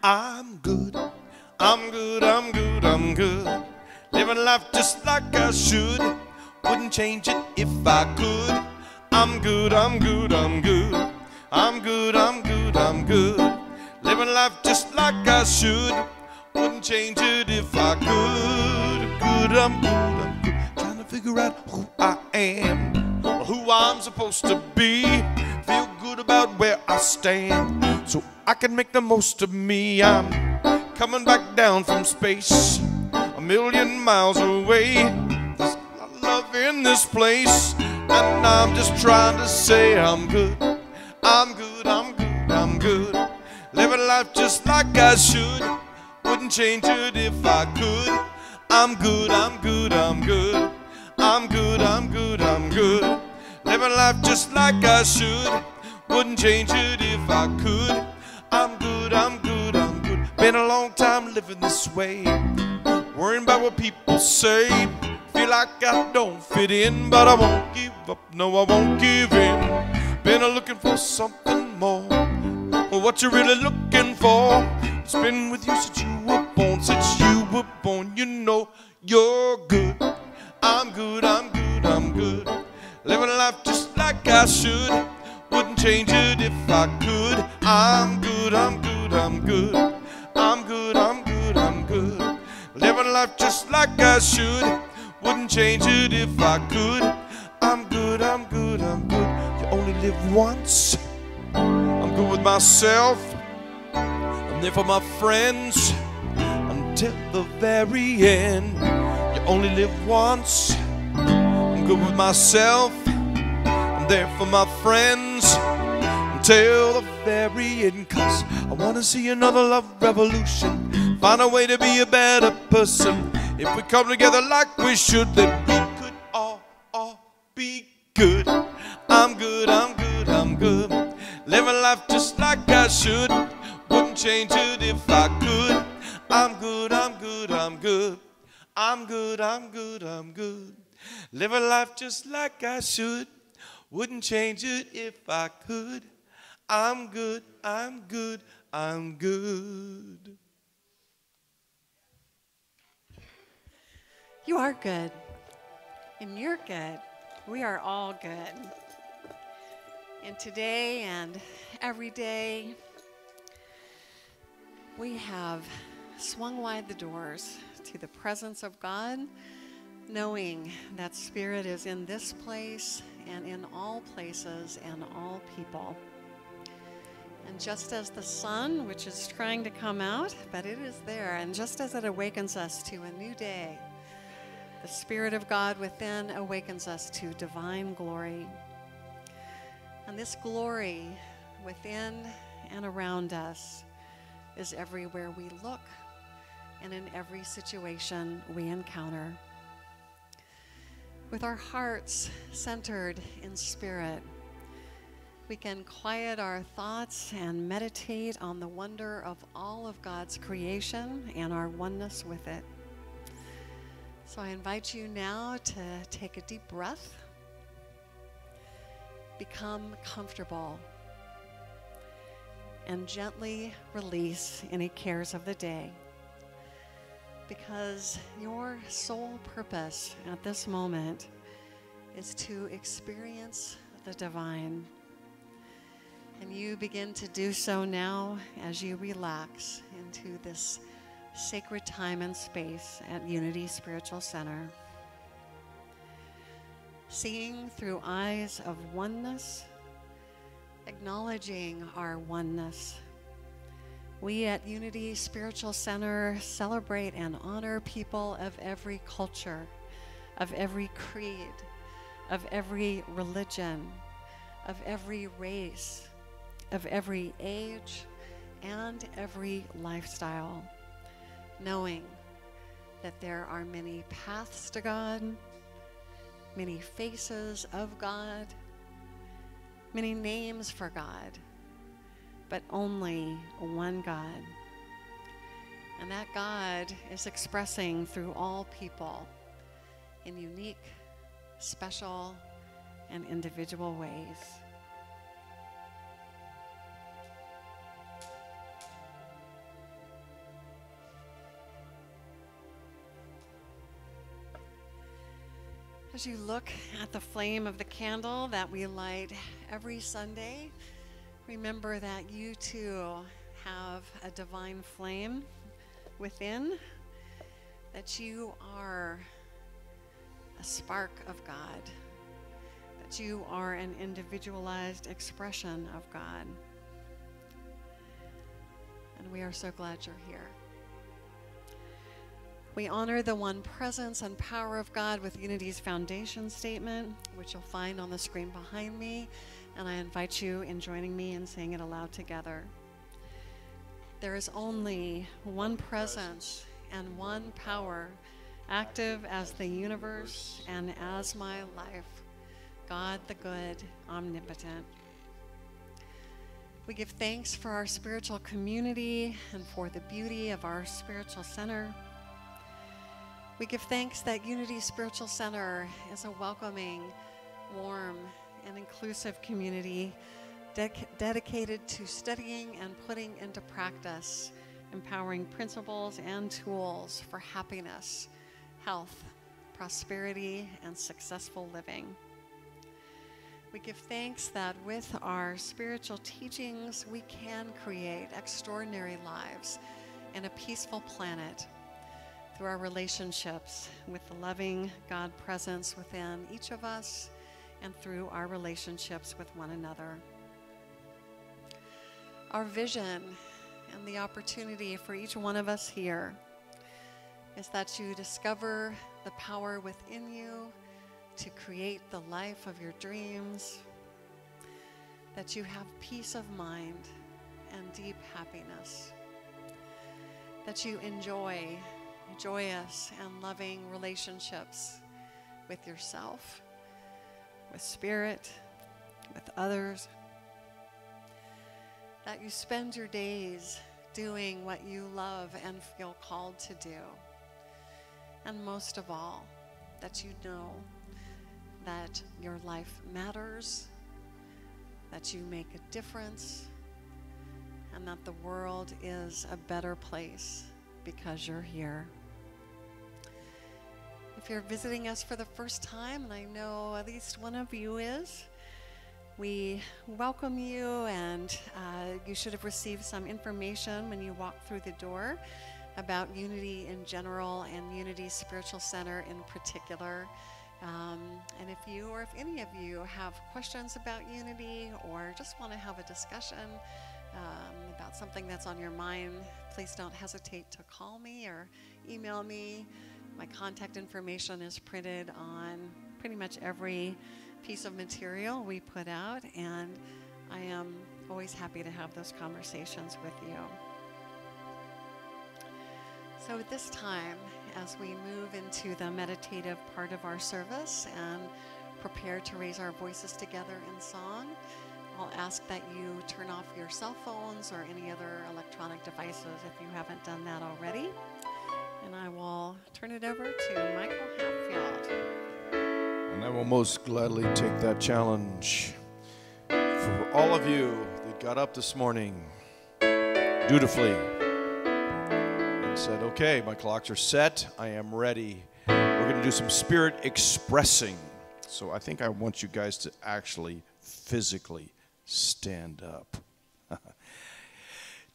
I'm good, I'm good, I'm good, I'm good. Living life just like I should. Wouldn't change it if I could. I'm good, I'm good, I'm good. I'm good, I'm good, I'm good. Living life just like I should. Wouldn't change it if I could. Good, I'm good, I'm good. Trying to figure out who I am, or who I'm supposed to be. Feel good about where I stand, so I can make the most of me. I'm coming back down from space, a million miles away. There's a lot of love in this place, and I'm just trying to say I'm good. I'm good, I'm good, I'm good. Living life just like I should. Wouldn't change it if I could. I'm good, I'm good, I'm good. I'm good, I'm good, I'm good. Living life just like I should. Wouldn't change it if I could. I'm good, I'm good, I'm good. Been a long time living this way, worrying about what people say. Feel like I don't fit in, but I won't give up, no I won't give in. Been looking for something more. Well, what you really looking for? It's been with you since you were born, since you were born. You know you're good. I'm good, I'm good, I'm good. Living life just like I should. Wouldn't change it if I could. I'm good, I'm good, I'm good. I'm good, I'm good, I'm good. Living life just like I should. Wouldn't change it if I could. I'm good, I'm good, I'm good. You only live once. I'm good with myself. I'm there for my friends until the very end. You only live once. I'm good with myself. I'm there for my friends until the very end. 'Cause I wanna see another love revolution. Find a way to be a better person. If we come together like we should, then we could all be good. I'm good, I'm good, I'm good. Living life just like I should. Wouldn't change it if I could. I'm good, I'm good, I'm good. I'm good, I'm good, I'm good. Living life just like I should. Wouldn't change it if I could. I'm good, I'm good, I'm good. You are good, and you're good. We are all good. And today and every day, we have swung wide the doors to the presence of God, knowing that Spirit is in this place and in all places and all people. And just as the sun, which is trying to come out, but it is there, and just as it awakens us to a new day, the Spirit of God within awakens us to divine glory. And this glory within and around us is everywhere we look and in every situation we encounter. With our hearts centered in Spirit, we can quiet our thoughts and meditate on the wonder of all of God's creation and our oneness with it. So I invite you now to take a deep breath, become comfortable, and gently release any cares of the day. Because your sole purpose at this moment is to experience the divine. And you begin to do so now as you relax into this sacred time and space at Unity Spiritual Center. Seeing through eyes of oneness, acknowledging our oneness, we at Unity Spiritual Center celebrate and honor people of every culture, of every creed, of every religion, of every race, of every age, and every lifestyle, knowing that there are many paths to God, many faces of God, many names for God, but only one God. And that God is expressing through all people in unique, special, and individual ways. As you look at the flame of the candle that we light every Sunday, remember that you too have a divine flame within, that you are a spark of God, that you are an individualized expression of God. And we are so glad you're here. We honor the one presence and power of God with Unity's foundation statement, which you'll find on the screen behind me, and I invite you in joining me in saying it aloud together. There is only one presence and one power, active as the universe and as my life, God the good, omnipotent. We give thanks for our spiritual community and for the beauty of our spiritual center. We give thanks that Unity Spiritual Center is a welcoming, warm, and inclusive community dedicated to studying and putting into practice empowering principles and tools for happiness, health, prosperity, and successful living. We give thanks that with our spiritual teachings, we can create extraordinary lives and a peaceful planet through our relationships with the loving God presence within each of us and through our relationships with one another. Our vision and the opportunity for each one of us here is that you discover the power within you to create the life of your dreams, that you have peace of mind and deep happiness, that you enjoy joyous and loving relationships with yourself, with spirit, with others, that you spend your days doing what you love and feel called to do, and most of all, that you know that your life matters, that you make a difference, and that the world is a better place because you're here. If you're visiting us for the first time, and I know at least one of you is, we welcome you, and you should have received some information when you walked through the door about Unity in general and Unity Spiritual Center in particular. And if you or if any of you have questions about Unity or just want to have a discussion about something that's on your mind, please don't hesitate to call me or email me. My contact information is printed on pretty much every piece of material we put out, and I am always happy to have those conversations with you. So at this time, as we move into the meditative part of our service and prepare to raise our voices together in song, I'll ask that you turn off your cell phones or any other electronic devices if you haven't done that already. And I will turn it over to Michael Hatfield. And I will most gladly take that challenge. For all of you that got up this morning dutifully and said, okay, my clocks are set, I am ready. We're going to do some spirit expressing. So I think I want you guys to actually physically stand up.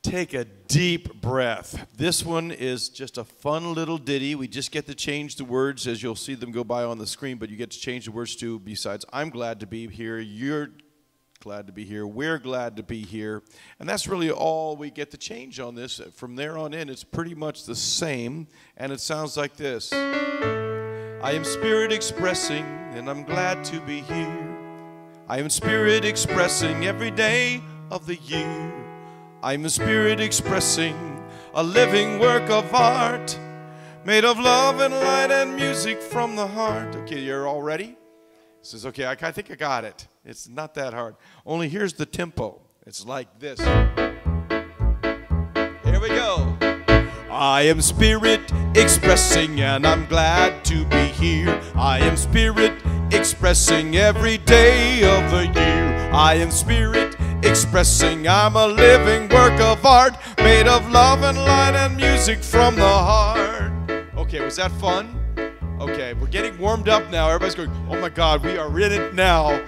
Take a deep breath. This one is just a fun little ditty. We just get to change the words as you'll see them go by on the screen, but you get to change the words too. Besides, I'm glad to be here. You're glad to be here. We're glad to be here. And that's really all we get to change on this. From there on in, it's pretty much the same. And it sounds like this. I am spirit expressing, and I'm glad to be here. I am spirit expressing every day of the year. I'm a spirit expressing a living work of art made of love and light and music from the heart. Okay, you're all ready? He says, okay, I think I got it. It's not that hard. Only here's the tempo. It's like this. Here we go. I am spirit expressing and I'm glad to be here. I am spirit expressing every day of the year. I am spirit expressing, I'm a living work of art made of love and light and music from the heart. Okay, was that fun? Okay, we're getting warmed up now. Everybody's going, oh my God, we are in it now.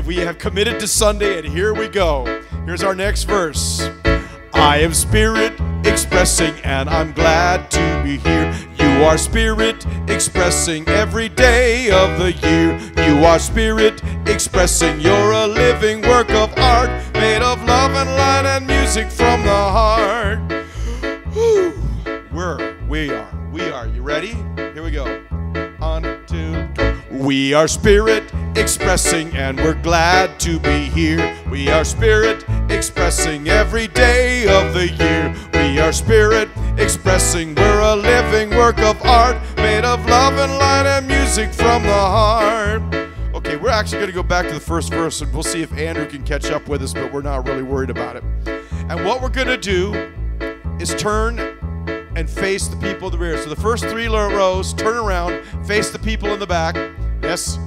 We have committed to Sunday, and here we go. Here's our next verse. I am spirit expressing, and I'm glad to be here. You are spirit expressing every day of the year. You are spirit expressing, you're a living work of art made of love and light and music from the heart. Whew. We are. You ready? Here we go. 1, 2, 3. We are spirit expressing and we're glad to be here. We are spirit expressing every day of the year. We are spirit expressing, we're a living work of art made of love and light and music from the heart. Okay, we're actually going to go back to the first verse and we'll see if Andrew can catch up with us, but we're not really worried about it. And what we're going to do is turn and face the people in the rear. So the first 3 rows, turn around, face the people in the back. Yes,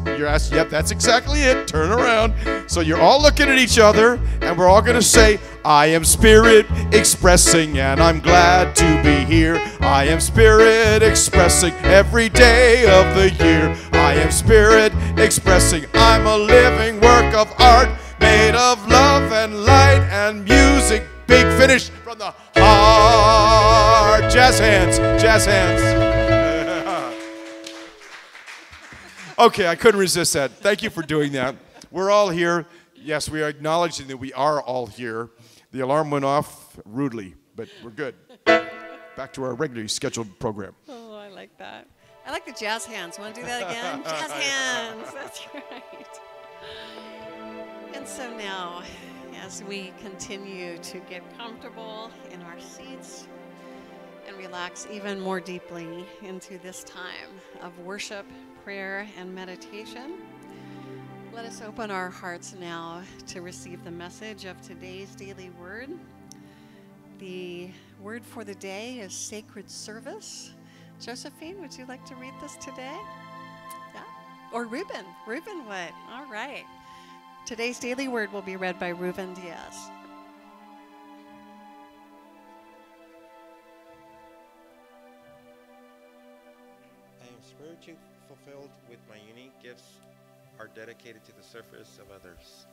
yep, that's exactly it. Turn around. So you're all looking at each other, and we're all going to say, I am spirit expressing, and I'm glad to be here. I am spirit expressing every day of the year. I am spirit expressing, I'm a living work of art made of love and light and music. Big finish from the heart. Jazz hands, jazz hands. Okay, I couldn't resist that. Thank you for doing that. We're all here. Yes, we are acknowledging that we are all here. The alarm went off rudely, but we're good. Back to our regularly scheduled program. Oh, I like that. I like the jazz hands. Want to do that again? Jazz hands. That's right. And so now, as we continue to get comfortable in our seats and relax even more deeply into this time of worship, prayer, and meditation, let us open our hearts now to receive the message of today's daily word. The word for the day is sacred service. Josephine, would you like to read this today? Yeah? Or Reuben? Reuben would. All right. Today's daily word will be read by Reuben Diaz. I am spiritually fulfilled with my unique gifts are dedicated to the service of others.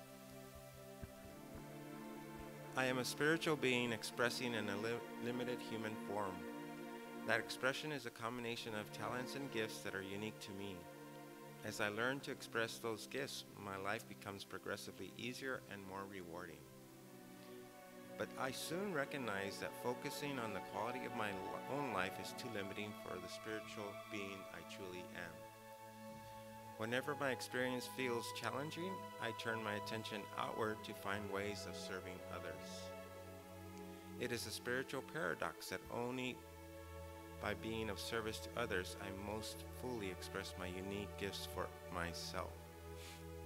I am a spiritual being expressing in a limited human form. That expression is a combination of talents and gifts that are unique to me. As I learn to express those gifts, my life becomes progressively easier and more rewarding. But I soon recognize that focusing on the quality of my own life is too limiting for the spiritual being I truly am. Whenever my experience feels challenging, I turn my attention outward to find ways of serving others. It is a spiritual paradox that only by being of service to others, I most fully express my unique gifts for myself.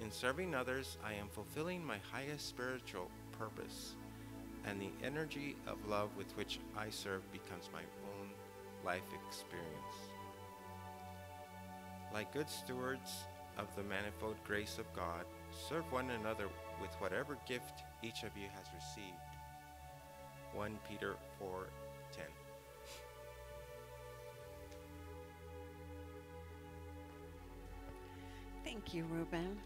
In serving others, I am fulfilling my highest spiritual purpose, and the energy of love with which I serve becomes my own life experience. Like good stewards of the manifold grace of God, serve one another with whatever gift each of you has received. 1 Peter 4:10. Thank you, Reuben.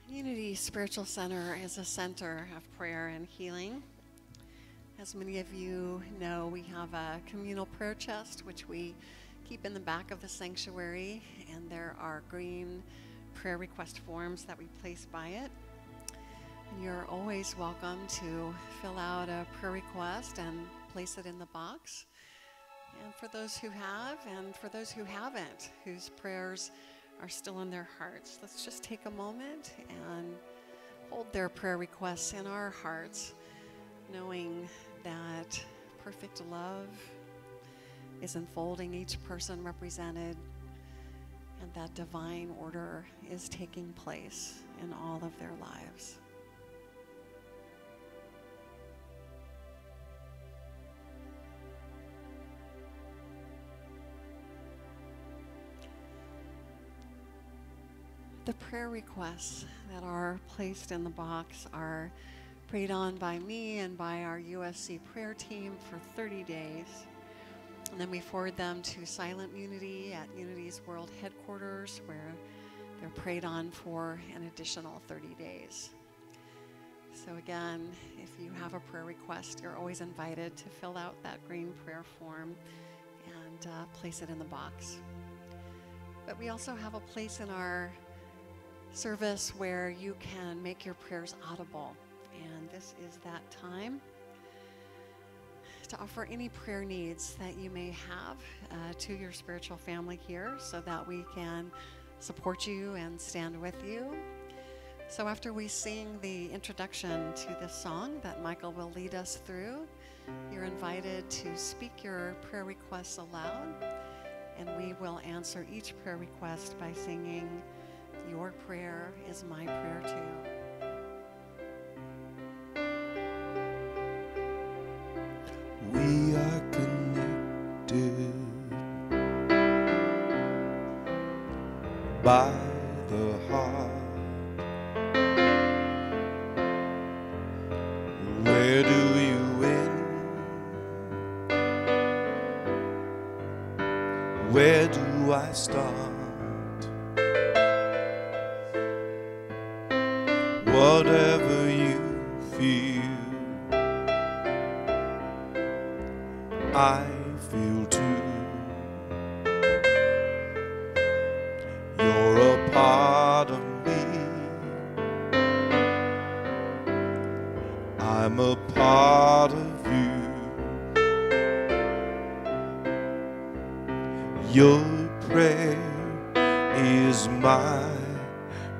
Unity Spiritual Center is a center of prayer and healing. As many of you know, we have a communal prayer chest, which we keep in the back of the sanctuary, and there are green prayer request forms that we place by it. And you're always welcome to fill out a prayer request and place it in the box. And for those who have, and for those who haven't, whose prayers are still in their hearts, let's just take a moment and hold their prayer requests in our hearts, knowing that perfect love is enfolding each person represented, and that divine order is taking place in all of their lives. The prayer requests that are placed in the box are prayed on by me and by our USC prayer team for 30 days. And then we forward them to Silent Unity at Unity's World Headquarters, where they're prayed on for an additional 30 days. So again, if you have a prayer request, you're always invited to fill out that green prayer form and place it in the box. But we also have a place in our service where you can make your prayers audible. And this is that time to offer any prayer needs that you may have to your spiritual family here so that we can support you and stand with you. So after we sing the introduction to this song that Michael will lead us through, you're invited to speak your prayer requests aloud, and we will answer each prayer request by singing "Your Prayer is My Prayer Too." We are connected by the heart. Where do you end? Where do I start? Whatever you feel, I feel too. You're a part of me, I'm a part of you. Your prayer is my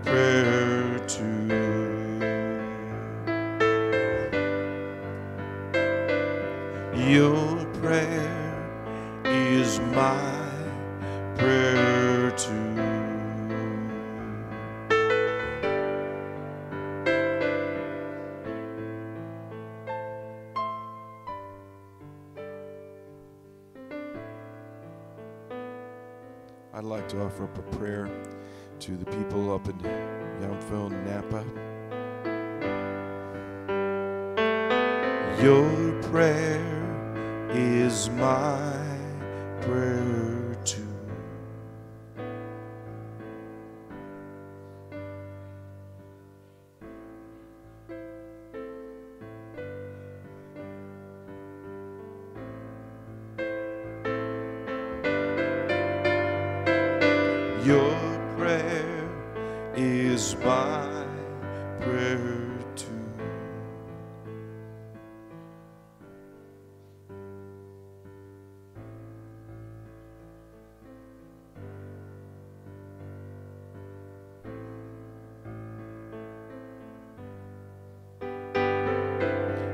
prayer too. Your prayer is my prayer too. I'd like to offer up a prayer to the people up in Yountville, Napa. Your prayer is my prayer too. Your prayer is my prayer too.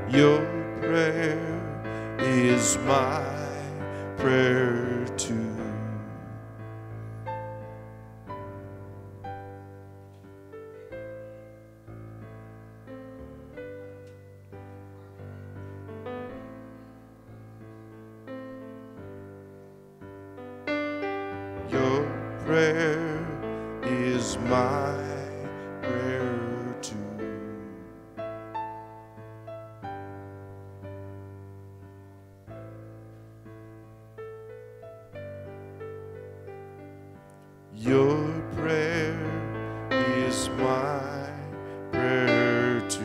Your prayer is my prayer too. Your prayer is my prayer too. Your prayer is my prayer too.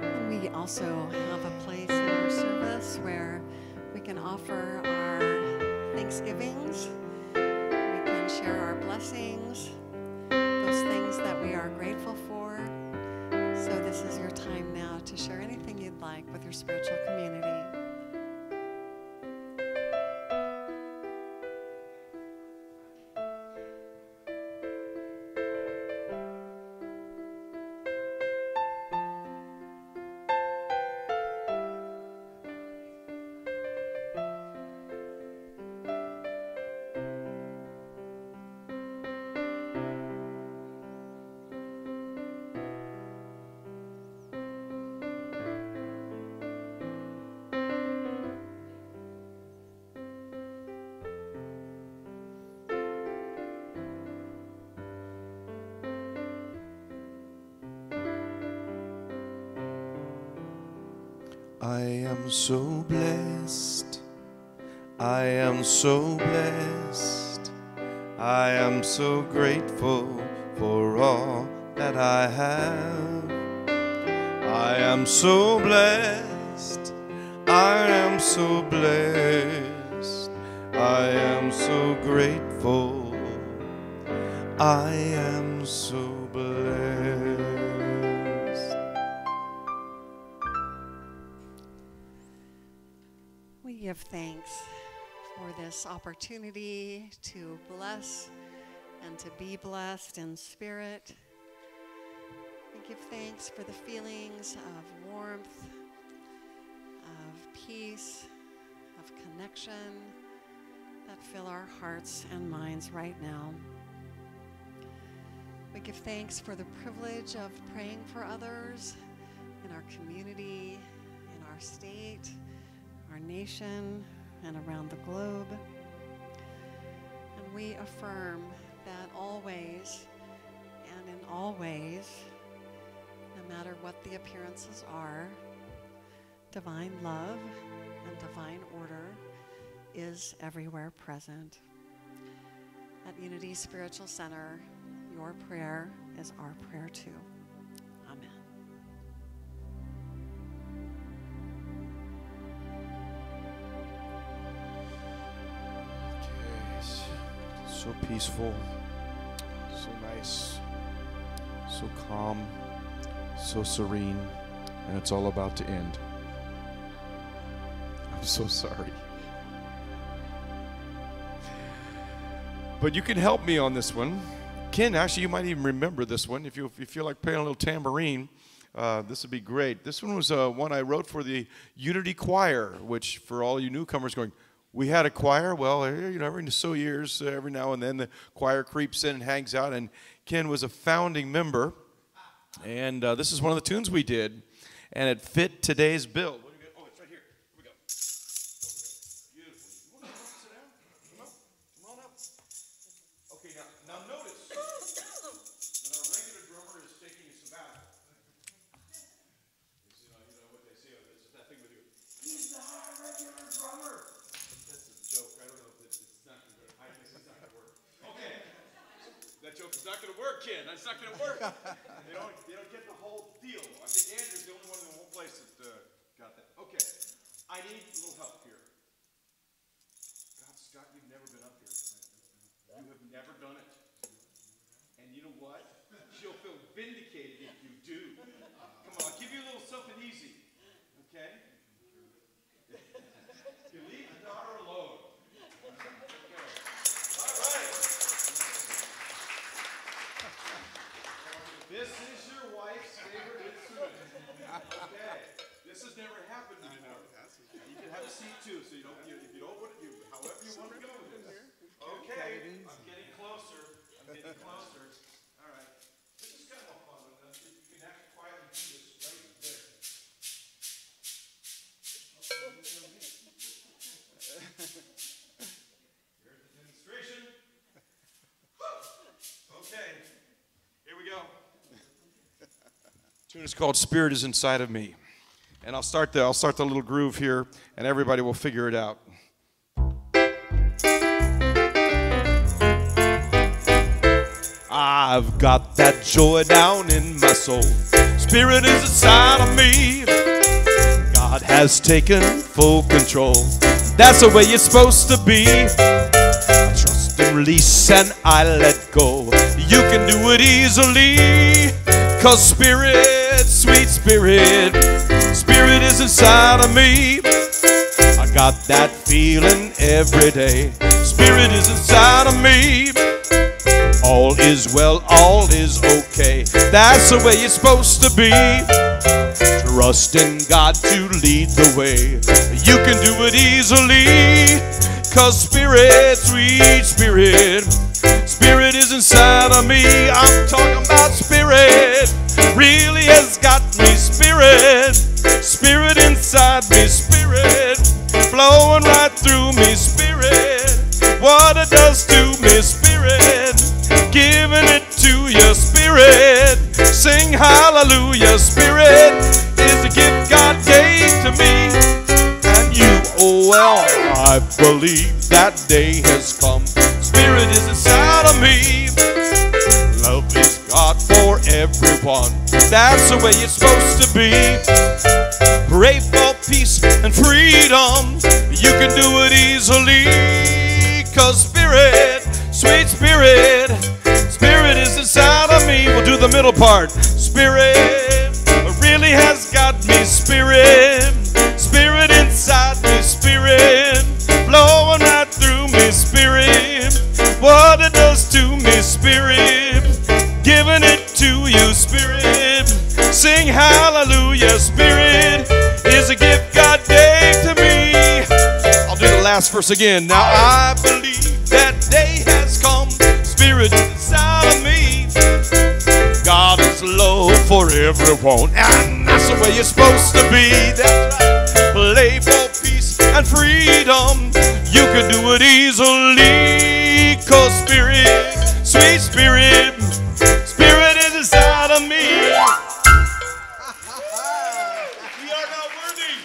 And we also have a place in our service where we can offer our thanksgivings. We can share our blessings, those things that we are grateful for. So this is your time now to share anything you'd like with your spiritual community. I am so blessed. I am so blessed. I am so grateful for all that I have. I am so blessed. I am so blessed. I am so grateful. I am so blessed. We give thanks for this opportunity to bless and to be blessed in spirit. We give thanks for the feelings of warmth, of peace, of connection that fill our hearts and minds right now. We give thanks for the privilege of praying for others in our community, in our state, our nation, and around the globe. And we affirm that always and in all ways, no matter what the appearances are, divine love and divine order is everywhere present. At Unity Spiritual Center, your prayer is our prayer too. Amen. Okay, so peaceful, so nice, so calm, so serene, and it's all about to end. I'm so sorry. But you can help me on this one. Ken, actually, you might even remember this one. If you feel like playing a little tambourine, this would be great. This one was one I wrote for the Unity Choir, which for all you newcomers going, we had a choir? Well, you know, every so years, every now and then, the choir creeps in and hangs out. And Ken was a founding member. And this is one of the tunes we did. And it fit today's bill. Oh, it's right here. Here we go. Beautiful. You want to sit down? Come on up. Okay, now notice that our regular drummer is taking a sabbatical. You know what they say, it's that thing with you. He's the regular drummer. That's a joke. I don't know if it's not going to, I guess it's not going to work. Okay. That joke is not going to work, Ken. That's not going to work. They don't get the whole deal. I think Andrew's the only one in the whole place that got that. Okay. I need a little help here. God, Scott, you've never been up here. You have never done it. And you know what? She'll feel vindicated if you do. Come on, I'll give you a little something easy. Okay? You leave the daughter alone. Okay. All right. This is your wife's favorite instrument. Okay. This has never happened before. You can have a seat too, so you don't. If you don't want it, however you want to go with this. Okay. I'm getting closer. All right. This is kind of fun. You can actually quietly do this right there. Here's the demonstration. Okay. Here we go. The tune is called "Spirit Is Inside of Me," and I'll start the little groove here, and everybody will figure it out. I've got that joy down in my soul. Spirit is inside of me. God has taken full control. That's the way it's supposed to be. I trust and release and I let go. You can do it easily. 'Cause Spirit, sweet Spirit, Spirit is inside of me. I got that feeling every day. Spirit is inside of me. All is well, all is okay. That's the way it's supposed to be. Trust in God to lead the way. You can do it easily. 'Cause Spirit, sweet Spirit, Spirit is inside of me. I'm talking about Spirit. Really has got me. Spirit, Spirit inside me. Spirit flowing right through me. Spirit, what it does to me. Spirit, giving it to your Spirit. Sing hallelujah. Spirit is the gift God gave to me. Well, I believe that day has come. Spirit is inside of me. Love is God for everyone. That's the way it's supposed to be. Pray for peace and freedom. You can do it easily. 'Cause Spirit, sweet Spirit, Spirit is inside of me. We'll do the middle part. Spirit really has got me. Spirit, Spirit inside me. Spirit flowing right through me. Spirit, what it does to me. Spirit, giving it to you. Spirit, sing hallelujah. Spirit is a gift God gave to me. I'll do the last verse again. Now I believe that day has come. Spirit is inside of me. God is love for everyone, and that's the way it's supposed to be. That's right. Play for peace and freedom. You can do it easily. 'Cause Spirit, sweet Spirit, Spirit is inside of me. We are not worthy.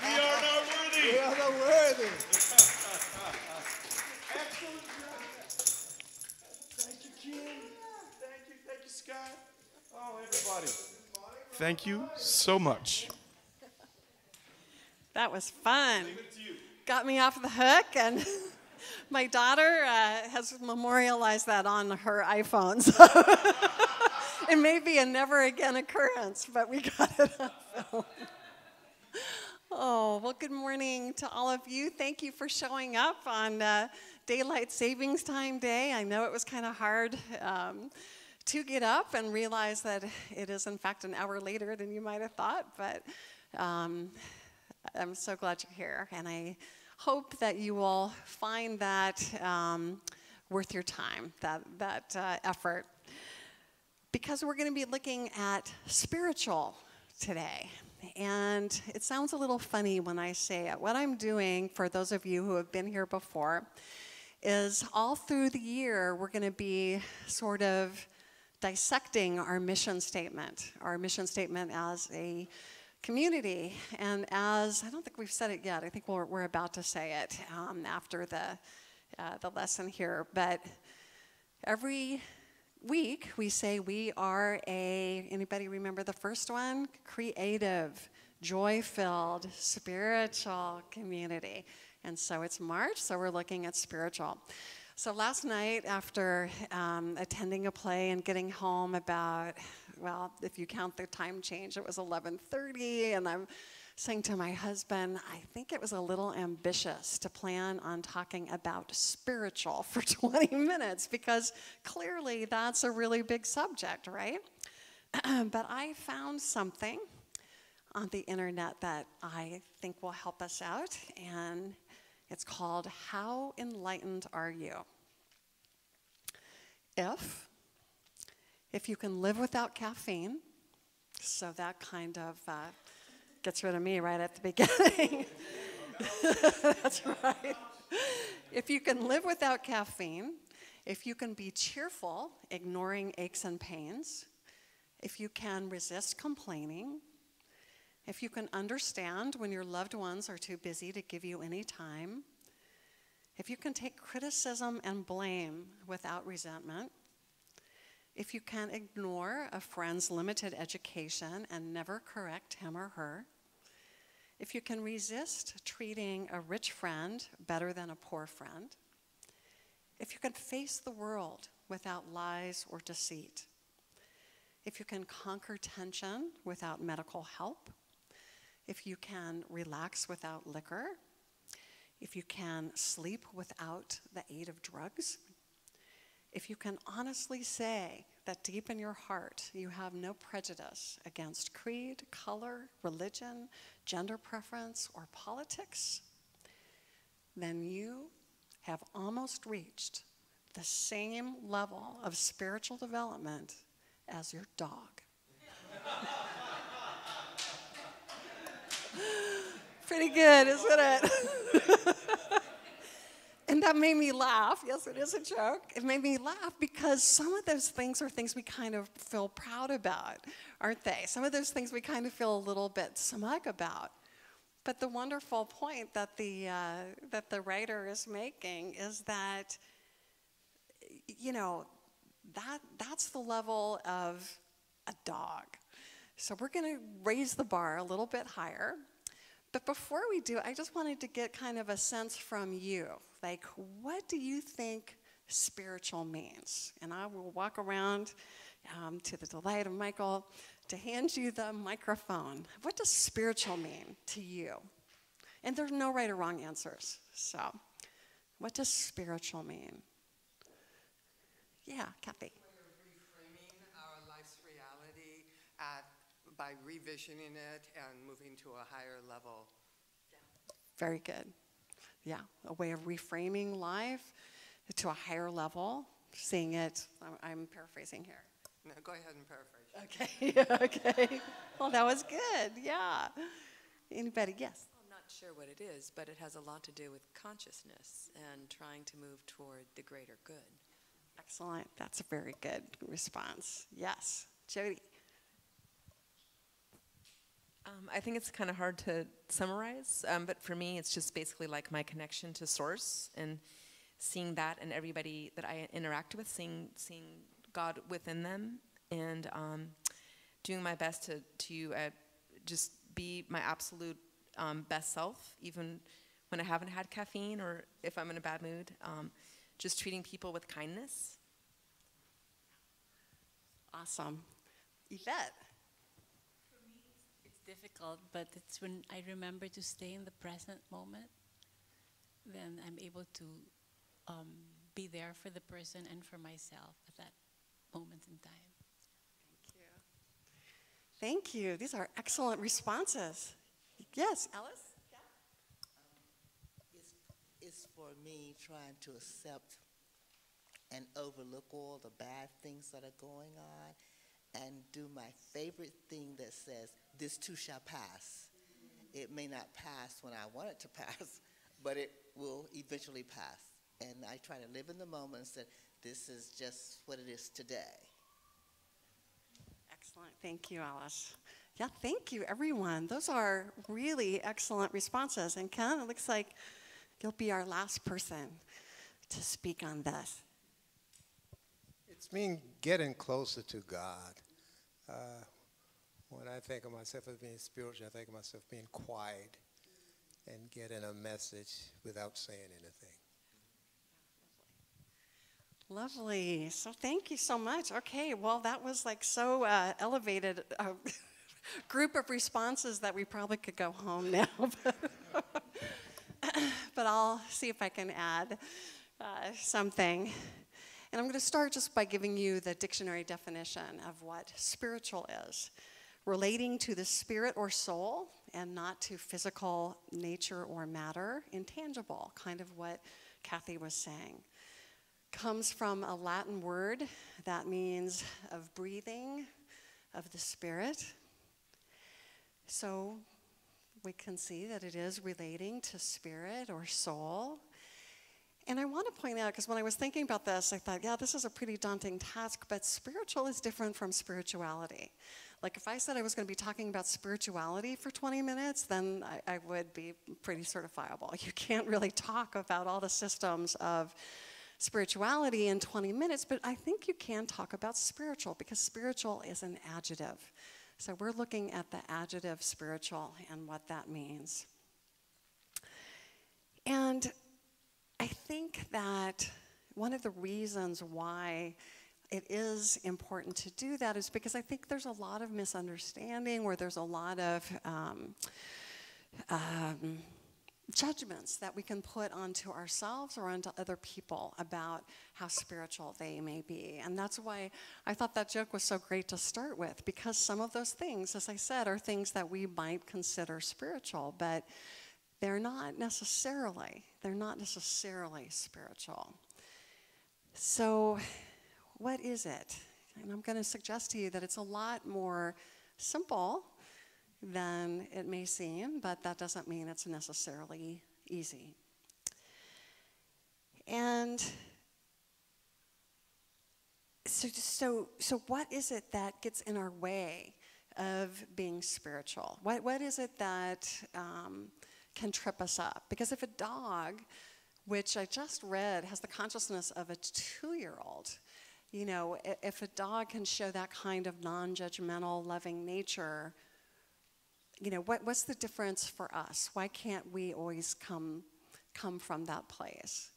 We are not worthy. We are not worthy. Excellent job. Thank you, Kim. Thank you, Scott. Oh, everybody. Thank you so much. That was fun. Got me off the hook, and my daughter has memorialized that on her iPhone. So it may be a never again occurrence, but we got it on film. Oh, well, good morning to all of you. Thank you for showing up on Daylight Savings Time Day. I know it was kind of hard to get up and realize that it is, in fact, an hour later than you might have thought, but I'm so glad you're here, and I hope that you will find that worth your time, that effort, because we're going to be looking at spiritual today. And it sounds a little funny when I say it. What I'm doing, for those of you who have been here before, is all through the year we're going to be sort of dissecting our mission statement as a community, and as, I don't think we've said it yet, I think we're about to say it after the lesson here, but every week we say we are anybody remember the first one? Creative, joy-filled, spiritual community. And so it's March, so we're looking at spiritual. So last night, after attending a play and getting home about, well, if you count the time change, it was 11:30, and I'm saying to my husband, I think it was a little ambitious to plan on talking about spiritual for 20 minutes, because clearly that's a really big subject, right? But I found something on the internet that I think will help us out, and it's called How Enlightened Are You? If you can live without caffeine, so that kind of gets rid of me right at the beginning. That's right. If you can live without caffeine, if you can be cheerful, ignoring aches and pains, if you can resist complaining, if you can understand when your loved ones are too busy to give you any time, if you can take criticism and blame without resentment, if you can ignore a friend's limited education and never correct him or her, if you can resist treating a rich friend better than a poor friend, if you can face the world without lies or deceit, if you can conquer tension without medical help, if you can relax without liquor, if you can sleep without the aid of drugs, if you can honestly say that deep in your heart you have no prejudice against creed, color, religion, gender preference, or politics, then you have almost reached the same level of spiritual development as your dog. Pretty good, isn't it? And that made me laugh. Yes, it is a joke. It made me laugh because some of those things are things we kind of feel proud about, aren't they? Some of those things we kind of feel a little bit smug about. But the wonderful point that the writer is making is that, you know, that's the level of a dog. So we're going to raise the bar a little bit higher. But before we do, I just wanted to get kind of a sense from you. Like, what do you think spiritual means? And I will walk around to the delight of Michael to hand you the microphone. What does spiritual mean to you? And there's no right or wrong answers. So, what does spiritual mean? Yeah, Kathy. We're reframing our life's reality by revisioning it and moving to a higher level. Very good. Yeah, a way of reframing life to a higher level, seeing it. I'm paraphrasing here. No, go ahead and paraphrase. Okay, okay. Well, that was good, yeah. Anybody? Yes. I'm not sure what it is, but it has a lot to do with consciousness and trying to move toward the greater good. Excellent. That's a very good response. Yes. Jody. I think it's kind of hard to summarize, but for me, it's just basically like my connection to Source and seeing that in everybody that I interact with, seeing God within them, and doing my best to just be my absolute best self, even when I haven't had caffeine or if I'm in a bad mood. Just treating people with kindness. Awesome. Yvette. It's difficult, but it's when I remember to stay in the present moment, then I'm able to be there for the person and for myself at that moment in time. Thank you. Thank you. These are excellent responses. Yes, Alice? Yeah. It's for me trying to accept and overlook all the bad things that are going on and do my favorite thing that says, this too shall pass. It may not pass when I want it to pass, but it will eventually pass. And I try to live in the moment and say, this is just what it is today. Excellent. Thank you, Alice. Yeah, thank you, everyone. Those are really excellent responses. And Ken, it looks like you'll be our last person to speak on this. It's mean getting closer to God. When I think of myself as being spiritual, I think of myself being quiet and getting a message without saying anything. Lovely. So thank you so much. Okay, well, that was like so elevated group of responses that we probably could go home now. But I'll see if I can add something. And I'm going to start just by giving you the dictionary definition of what spiritual is. Relating to the spirit or soul and not to physical nature or matter, intangible, kind of what Kathy was saying. Comes from a Latin word that means of breathing, of the spirit. So we can see that it is relating to spirit or soul. And I want to point out, because when I was thinking about this, I thought, yeah, this is a pretty daunting task, but spiritual is different from spirituality. Like if I said I was going to be talking about spirituality for 20 minutes, then I would be pretty certifiable. You can't really talk about all the systems of spirituality in 20 minutes, but I think you can talk about spiritual, because spiritual is an adjective. So we're looking at the adjective spiritual and what that means. And I think that one of the reasons why it is important to do that is because I think there's a lot of misunderstanding, or there's a lot of judgments that we can put onto ourselves or onto other people about how spiritual they may be. And that's why I thought that joke was so great to start with, because some of those things, as I said, are things that we might consider spiritual, but they're not necessarily spiritual. So what is it? And I'm going to suggest to you that it's a lot more simple than it may seem, but that doesn't mean it's necessarily easy. And so what is it that gets in our way of being spiritual? What is it that can trip us up. Because if a dog, which I just read, has the consciousness of a 2-year-old, you know, if a dog can show that kind of non-judgmental, loving nature, you know, what's the difference for us? Why can't we always come from that place?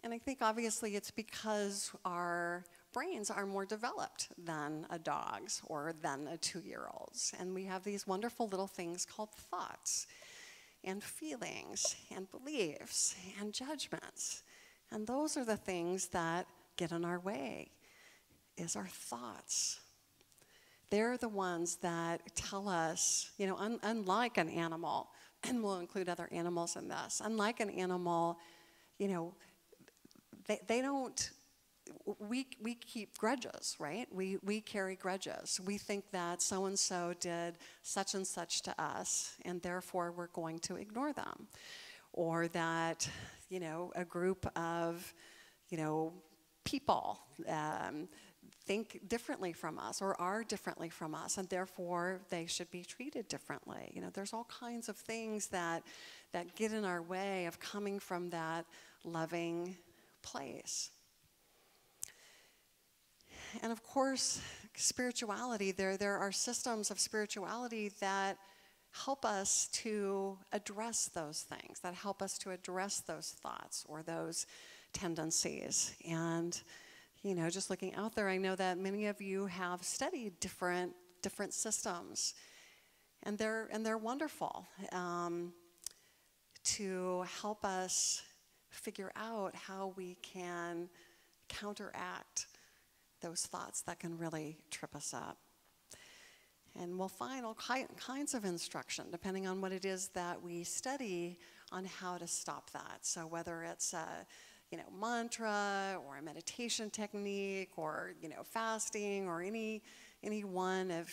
And I think obviously it's because our brains are more developed than a dog's or than a 2-year-old's. And we have these wonderful little things called thoughts and feelings and beliefs and judgments. And those are the things that get in our way, is our thoughts. They're the ones that tell us, you know, unlike an animal, and we'll include other animals in this, unlike an animal, you know, they don't, we keep grudges, right? We carry grudges. We think that so-and-so did such and such to us, and therefore we're going to ignore them. Or that, you know, a group of, you know, people think differently from us or are differently from us, and therefore they should be treated differently. You know, there's all kinds of things that get in our way of coming from that loving place. And of course, spirituality, there are systems of spirituality that help us to address those things, that help us to address those thoughts or those tendencies. And, you know, just looking out there, I know that many of you have studied different systems, and they're wonderful to help us figure out how we can counteract those thoughts that can really trip us up. And we'll find all kinds of instruction, depending on what it is that we study, on how to stop that. So whether it's a, you know, mantra or a meditation technique, or, you know, fasting, or any one of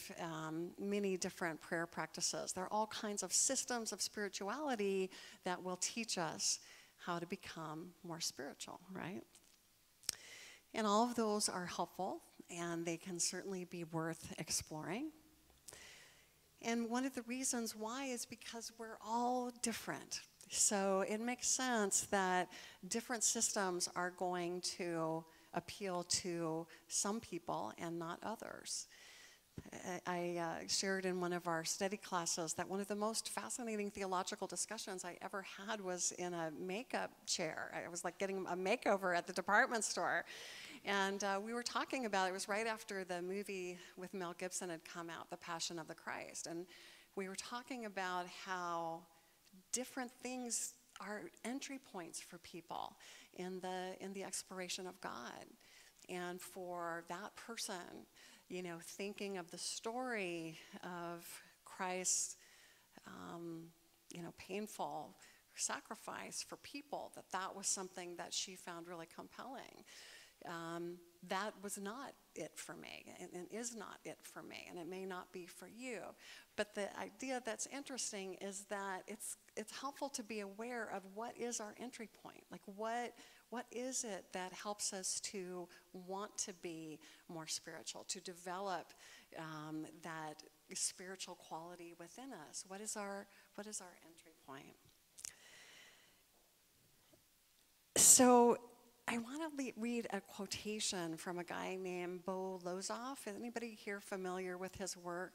many different prayer practices. There are all kinds of systems of spirituality that will teach us how to become more spiritual, right? And all of those are helpful, and they can certainly be worth exploring. And one of the reasons why is because we're all different. So it makes sense that different systems are going to appeal to some people and not others. I shared in one of our study classes that one of the most fascinating theological discussions I ever had was in a makeup chair. I was like getting a makeover at the department store. And we were talking about, it was right after the movie with Mel Gibson had come out, The Passion of the Christ. And we were talking about how different things are entry points for people in the exploration of God. And for that person, you know, thinking of the story of Christ's, you know, painful sacrifice for people, that was something that she found really compelling. That was not it for me, and is not it for me, and it may not be for you. But the idea that's interesting is that it's helpful to be aware of what is our entry point. Like what is it that helps us to want to be more spiritual, to develop that spiritual quality within us? What is our entry point? So I want to read a quotation from a guy named Bo Lozoff. Is anybody here familiar with his work?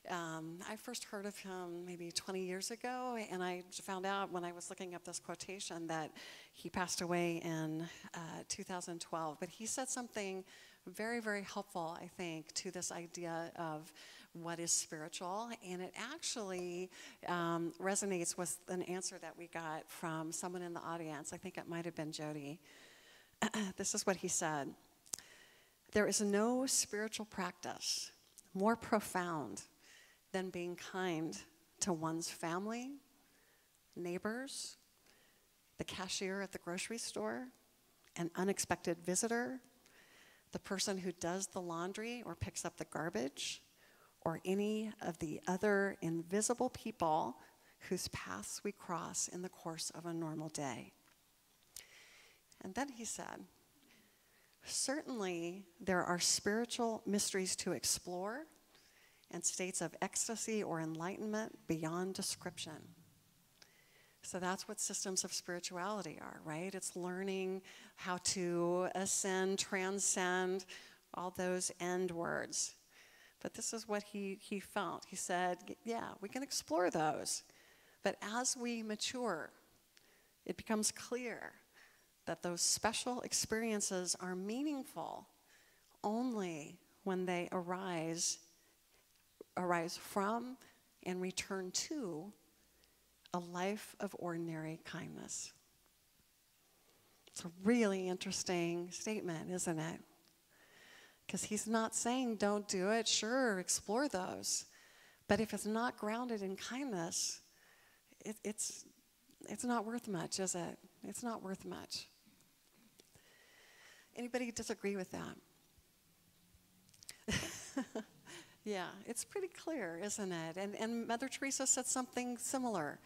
I first heard of him maybe 20 years ago, and I found out when I was looking up this quotation that he passed away in 2012. But he said something very, very helpful, I think, to this idea of what is spiritual, and it actually resonates with an answer that we got from someone in the audience. I think it might have been Jody. This is what he said: "There is no spiritual practice more profound than being kind to one's family, neighbors, the cashier at the grocery store, an unexpected visitor, the person who does the laundry or picks up the garbage, or any of the other invisible people whose paths we cross in the course of a normal day." And then he said, "Certainly there are spiritual mysteries to explore and states of ecstasy or enlightenment beyond description. So that's what systems of spirituality are, right? It's learning how to ascend, transcend, all those end words. But this is what he felt. He said, yeah, we can explore those. But as we mature, it becomes clear that those special experiences are meaningful only when they arise from and return to a life of ordinary kindness. It's a really interesting statement, isn't it? Because he's not saying don't do it. Sure, explore those. But if it's not grounded in kindness, it's not worth much, is it? It's not worth much. Anybody disagree with that? Yeah, it's pretty clear, isn't it? And Mother Teresa said something similar.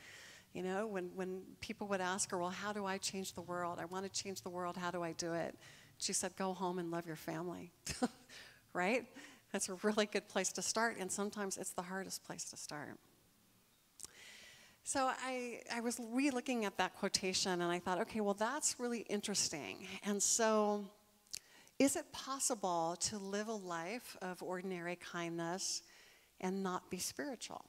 You know, when people would ask her, well, how do I change the world? I want to change the world. How do I do it? She said, go home and love your family. Right? That's a really good place to start, and sometimes it's the hardest place to start. So I was re-looking at that quotation, and I thought, okay, well, that's really interesting. And so is it possible to live a life of ordinary kindness and not be spiritual?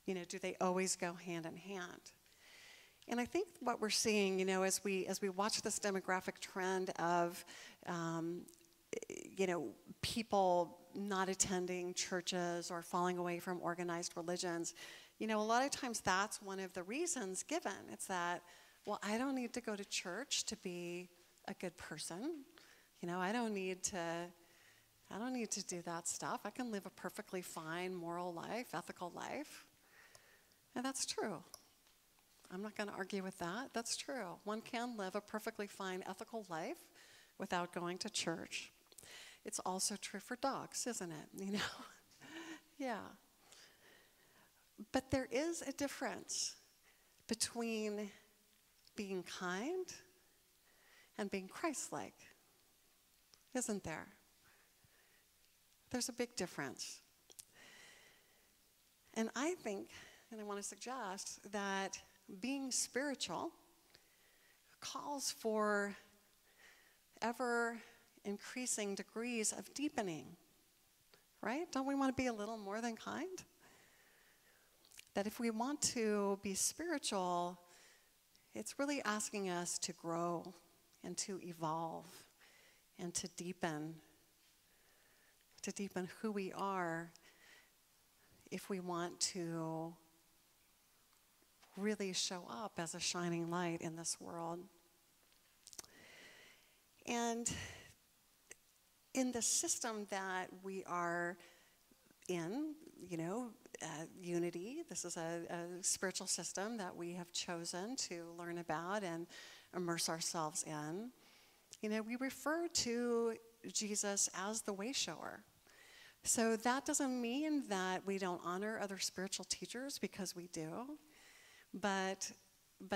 You know, do they always go hand in hand? And I think what we're seeing, you know, as we watch this demographic trend of, you know, people not attending churches or falling away from organized religions, you know, a lot of times that's one of the reasons given. It's that, well, I don't need to go to church to be a good person. You know, I don't need to do that stuff. I can live a perfectly fine moral life, ethical life. And that's true. I'm not going to argue with that. That's true. One can live a perfectly fine, ethical life without going to church. It's also true for dogs, isn't it? You know? Yeah. But there is a difference between being kind and being Christ-like, isn't there? There's a big difference. And I think, and I want to suggest, that being spiritual calls for ever increasing degrees of deepening, right? Don't we want to be a little more than kind? That if we want to be spiritual, it's really asking us to grow and to evolve and to deepen who we are if we want to really show up as a shining light in this world. And in the system that we are in, you know, unity, this is a spiritual system that we have chosen to learn about and immerse ourselves in. You know, we refer to Jesus as the way shower. So that doesn't mean that we don't honor other spiritual teachers, because we do. But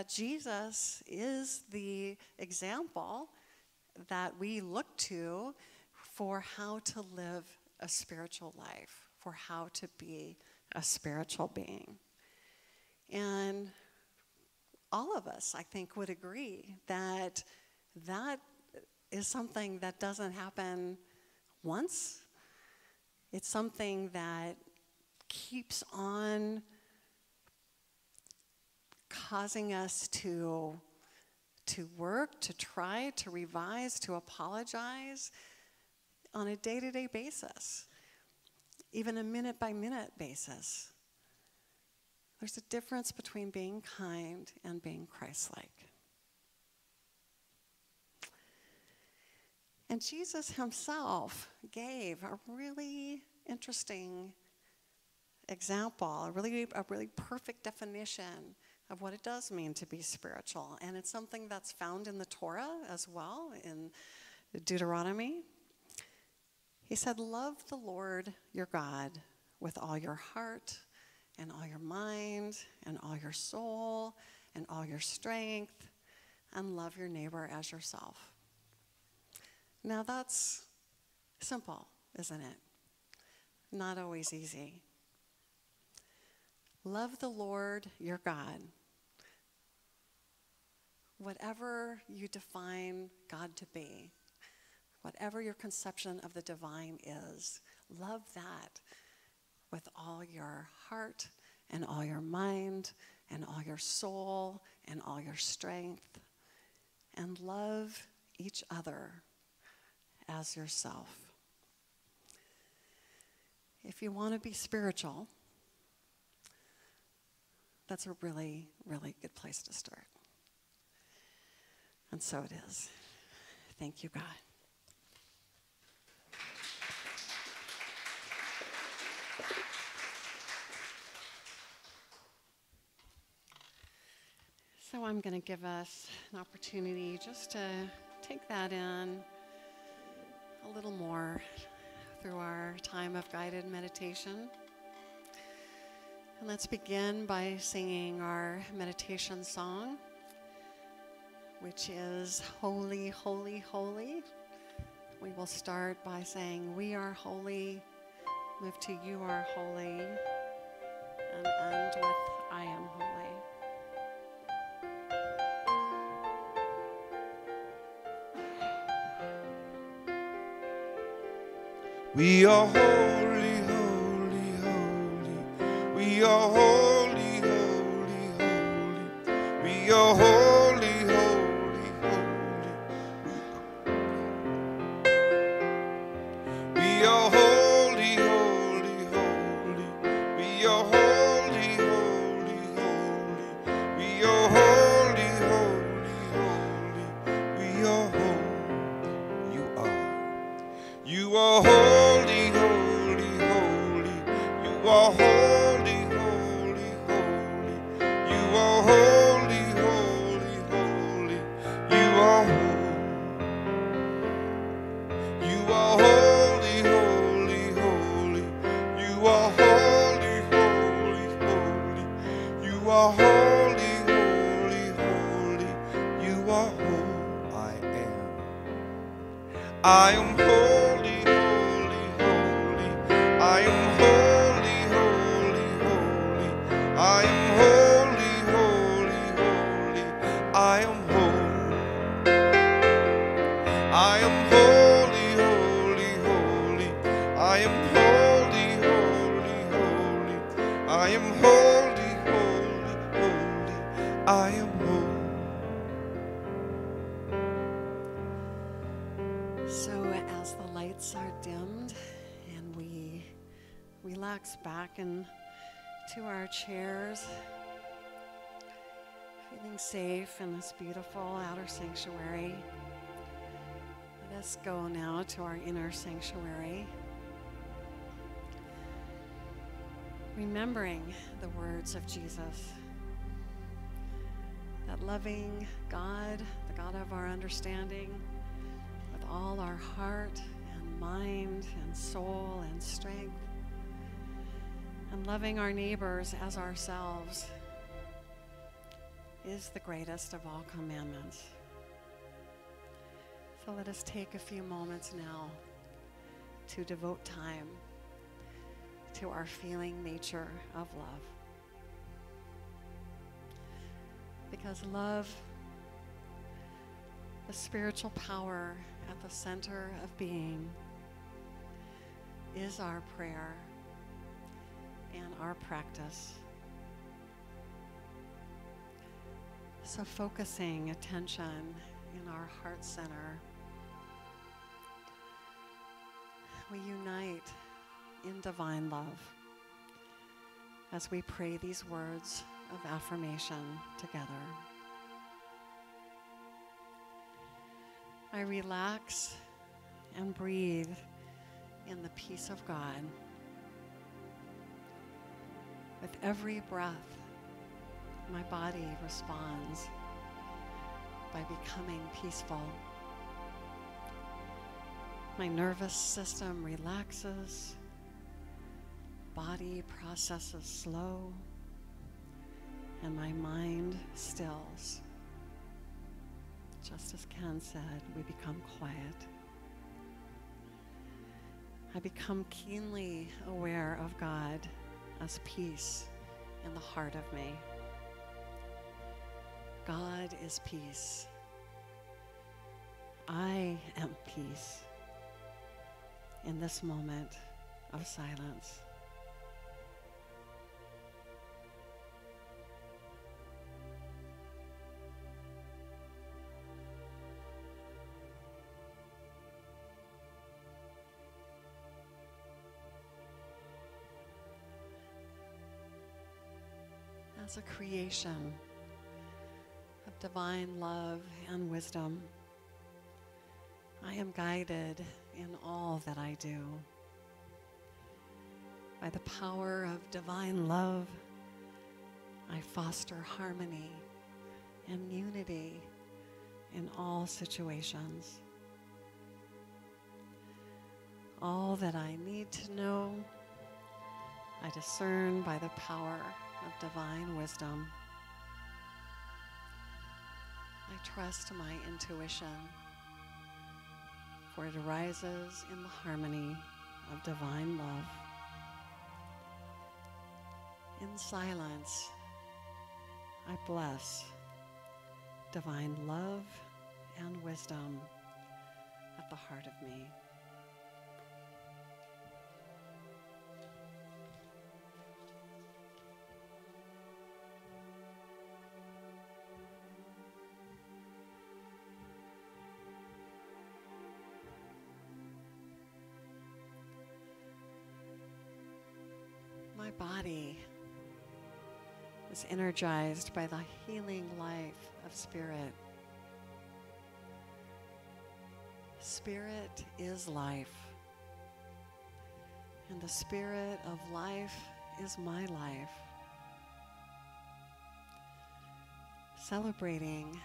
Jesus is the example that we look to for how to live a spiritual life, for how to be a spiritual being. And all of us, I think, would agree that that is something that doesn't happen once. It's something that keeps on causing us to work, to try, to revise, to apologize on a day-to-day basis, even a minute-by-minute basis. There's a difference between being kind and being Christ-like. And Jesus himself gave a really interesting example, a really perfect definition of what it does mean to be spiritual. And it's something that's found in the Torah as well, in Deuteronomy. He said, love the Lord your God with all your heart and all your mind and all your soul and all your strength, and love your neighbor as yourself. Now that's simple, isn't it? Not always easy. Love the Lord your God whatever you define God to be, whatever your conception of the divine is, love that with all your heart and all your mind and all your soul and all your strength, and love each other as yourself. If you want to be spiritual, that's a really, really good place to start. And so it is. Thank you, God. So I'm going to give us an opportunity just to take that in a little more through our time of guided meditation. And let's begin by singing our meditation song, which is Holy, Holy, Holy. We will start by saying, we are holy, move to you are holy, and end with I am holy. We are holy, holy, holy. We are holy, holy, holy. We are holy, holy, holy. We are holy, holy, holy. We are holy, holy, holy. We are holy, holy, holy. We are holy. You are. You are holy. You are holy, holy, holy. You are holy, holy, holy. You are holy. You are holy, holy, holy. You are holy, holy, holy. You are holy, holy, holy. You are holy. I am holy, holy, holy. I am holy, holy, holy. I am holy, holy, holy. I am holy. I am holy, holy, holy. I am holy, holy, holy. I am holy, holy, holy. I am holy. So as the lights are dimmed and we relax back into our chairs, feeling safe in this beautiful outer sanctuary, let us go now to our inner sanctuary, remembering the words of Jesus, that loving God, the God of our understanding, with all our heart and mind and soul and strength, and loving our neighbors as ourselves is the greatest of all commandments. So let us take a few moments now to devote time to our feeling nature of love. Because love, the spiritual power at the center of being, is our prayer and our practice. So focusing attention in our heart center, we unite in divine love as we pray these words of affirmation together. I relax and breathe in the peace of God. With every breath, my body responds by becoming peaceful. My nervous system relaxes, body processes slow, and my mind stills. Just as Ken said, we become quiet. I become keenly aware of God as peace in the heart of me. God is peace. I am peace in this moment of silence. As a creation of divine love and wisdom, I am guided in all that I do. By the power of divine love, I foster harmony and unity in all situations. All that I need to know, I discern by the power of divine wisdom. I trust my intuition, for it arises in the harmony of divine love. In silence, I bless divine love and wisdom at the heart of me. My body is energized by the healing life of spirit. Spirit is life, and the spirit of life is my life. Celebrating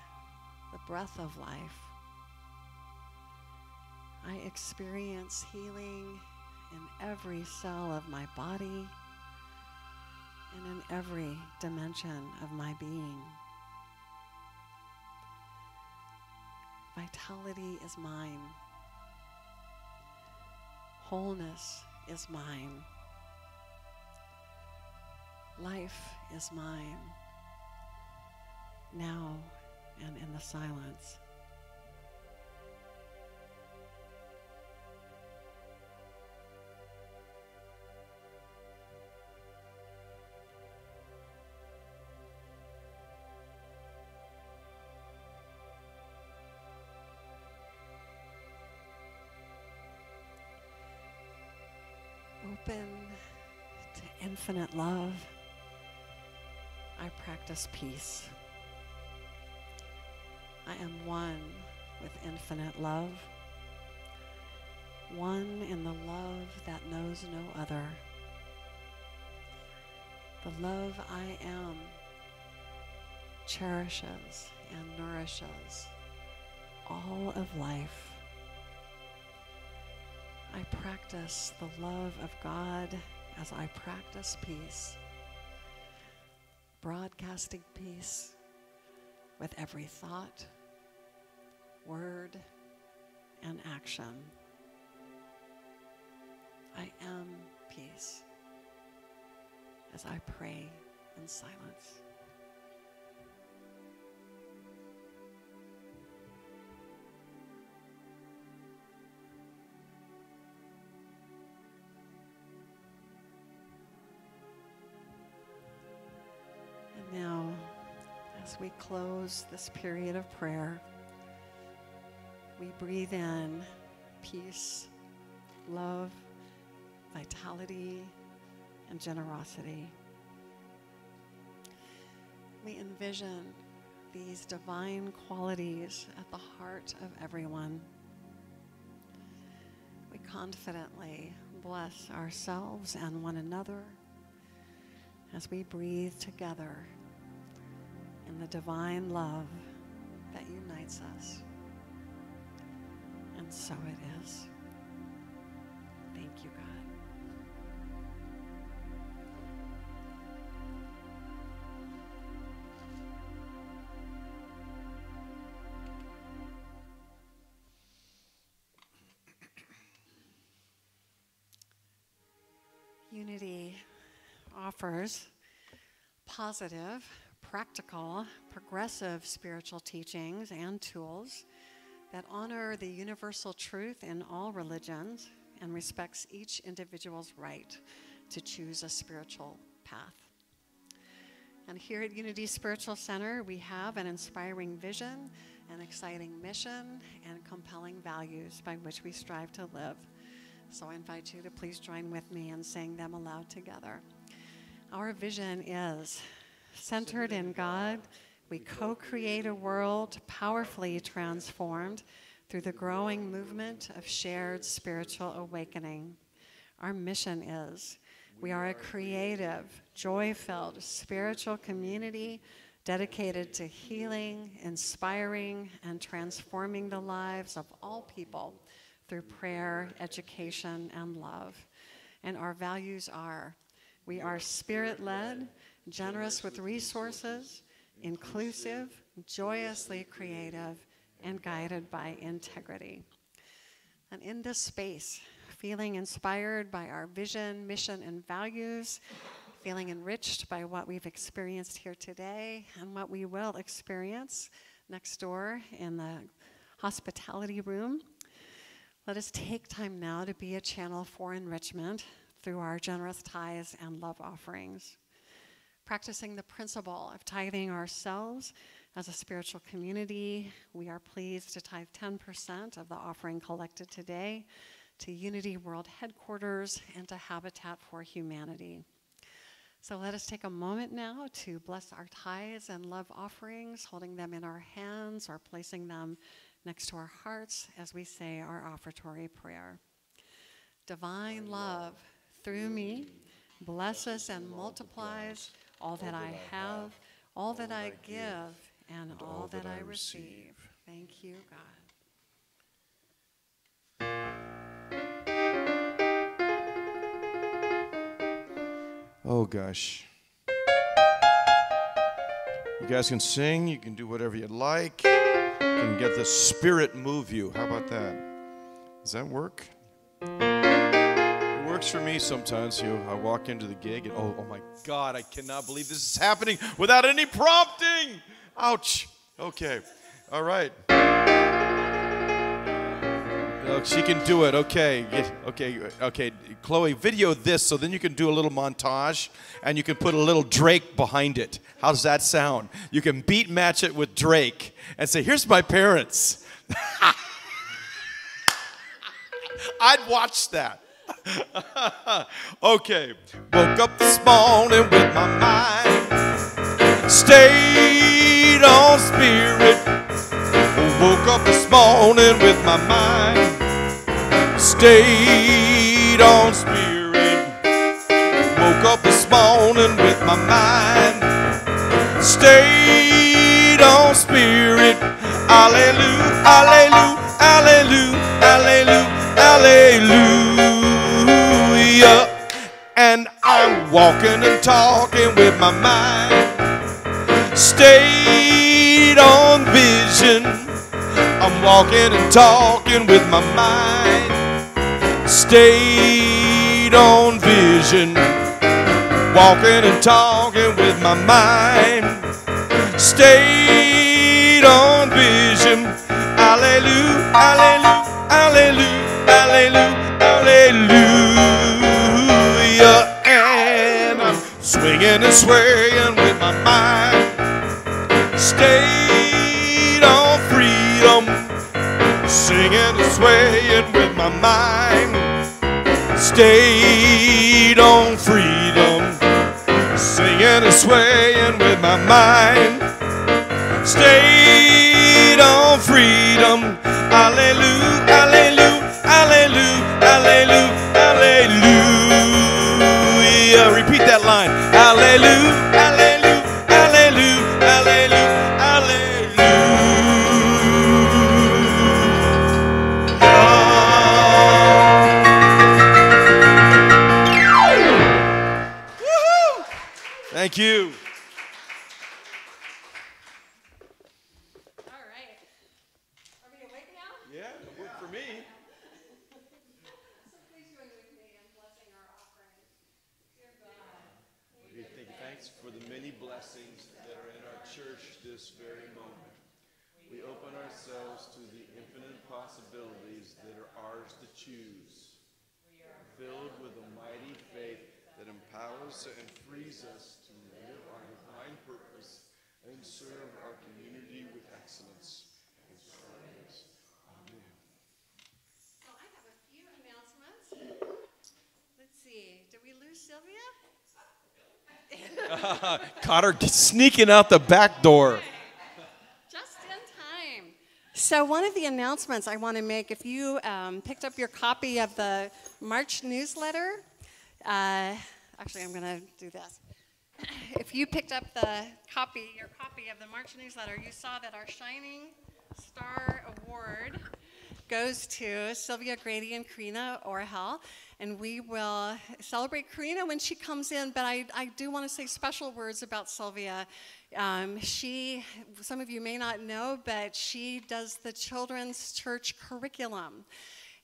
the breath of life, I experience healing in every cell of my body and in every dimension of my being. Vitality is mine. Wholeness is mine. Life is mine, now and in the silence. Open to infinite love, I practice peace. I am one with infinite love, one in the love that knows no other. The love I am cherishes and nourishes all of life. I practice the love of God as I practice peace, broadcasting peace with every thought, word, and action. I am peace as I pray in silence. Now, as we close this period of prayer, we breathe in peace, love, vitality, and generosity. We envision these divine qualities at the heart of everyone. We confidently bless ourselves and one another as we breathe together in the divine love that unites us. And so it is. Thank you, God. Unity offers positive practical, progressive spiritual teachings and tools that honor the universal truth in all religions and respects each individual's right to choose a spiritual path. And here at Unity Spiritual Center, we have an inspiring vision, an exciting mission, and compelling values by which we strive to live. So I invite you to please join with me in saying them aloud together. Our vision is centered in God. We co-create a world powerfully transformed through the growing movement of shared spiritual awakening. Our mission is we are a creative, joy-filled spiritual community dedicated to healing, inspiring, and transforming the lives of all people through prayer, education, and love. And our values are, we are spirit-led, generous with resources, inclusive, joyously creative, and guided by integrity. And in this space, feeling inspired by our vision, mission, and values, feeling enriched by what we've experienced here today and what we will experience next door in the hospitality room, let us take time now to be a channel for enrichment through our generous tithes and love offerings. Practicing the principle of tithing ourselves as a spiritual community, we are pleased to tithe 10% of the offering collected today to Unity World Headquarters and to Habitat for Humanity. So let us take a moment now to bless our tithes and love offerings, holding them in our hands or placing them next to our hearts as we say our offertory prayer. Divine love, through me, blesses and multiplies all that I have, all that I give, and all that I receive. Thank you, God. Oh, gosh. You guys can sing. You can do whatever you'd like. You can get the Spirit move you. How about that? Does that work? It works for me sometimes. I walk into the gig and, oh my God, I cannot believe this is happening without any prompting. Ouch. Okay. All right. Oh, she can do it. Okay. Okay. Chloe, video this so then you can do a little montage and you can put a little Drake behind it. How does that sound? You can beat match it with Drake and say, here's my parents. I'd watch that. Okay. Woke up this morning with my mind stayed on spirit. Woke up this morning with my mind stayed on spirit. Woke up this morning with my mind stayed on spirit. Hallelujah, hallelujah, hallelujah, hallelujah, hallelujah. And I'm walking and talking with my mind stayed on vision. I'm walking and talking with my mind stayed on vision. Walking and talking with my mind stayed on vision. Hallelujah, hallelujah, hallelujah, hallelujah, hallelujah. And I'm swinging and swaying with my mind stayed on freedom. Singing and swaying with my mind stayed on freedom. Singing and swaying with my mind stayed on freedom. Hallelujah, hallelujah, hallelujah, hallelujah, hallelujah. Repeat that line. Hallelujah, hallelujah, hallelujah, hallelujah, hallelujah. Woohoo! Thank you. All right. Are we awake now? Yeah, it worked for me. So please join with me in blessing our offering. Dear God, We thanks for the many blessings that are in our church this very moment. We open ourselves to the infinite possibilities that are ours to choose. We are filled with a mighty faith that empowers and frees us to live our divine purpose and serve our community with excellence. Amen. So I have a few announcements. Let's see, did we lose Sylvia? Caught her sneaking out the back door. Just in time. So one of the announcements I want to make, if you picked up your copy of the March newsletter, actually I'm going to do this. If you picked up your copy of the March newsletter, you saw that our Shining Star Award goes to Sylvia Grady and Karina Orhel, and we will celebrate Karina when she comes in, but I do want to say special words about Sylvia. Some of you may not know, but she does the children's church curriculum.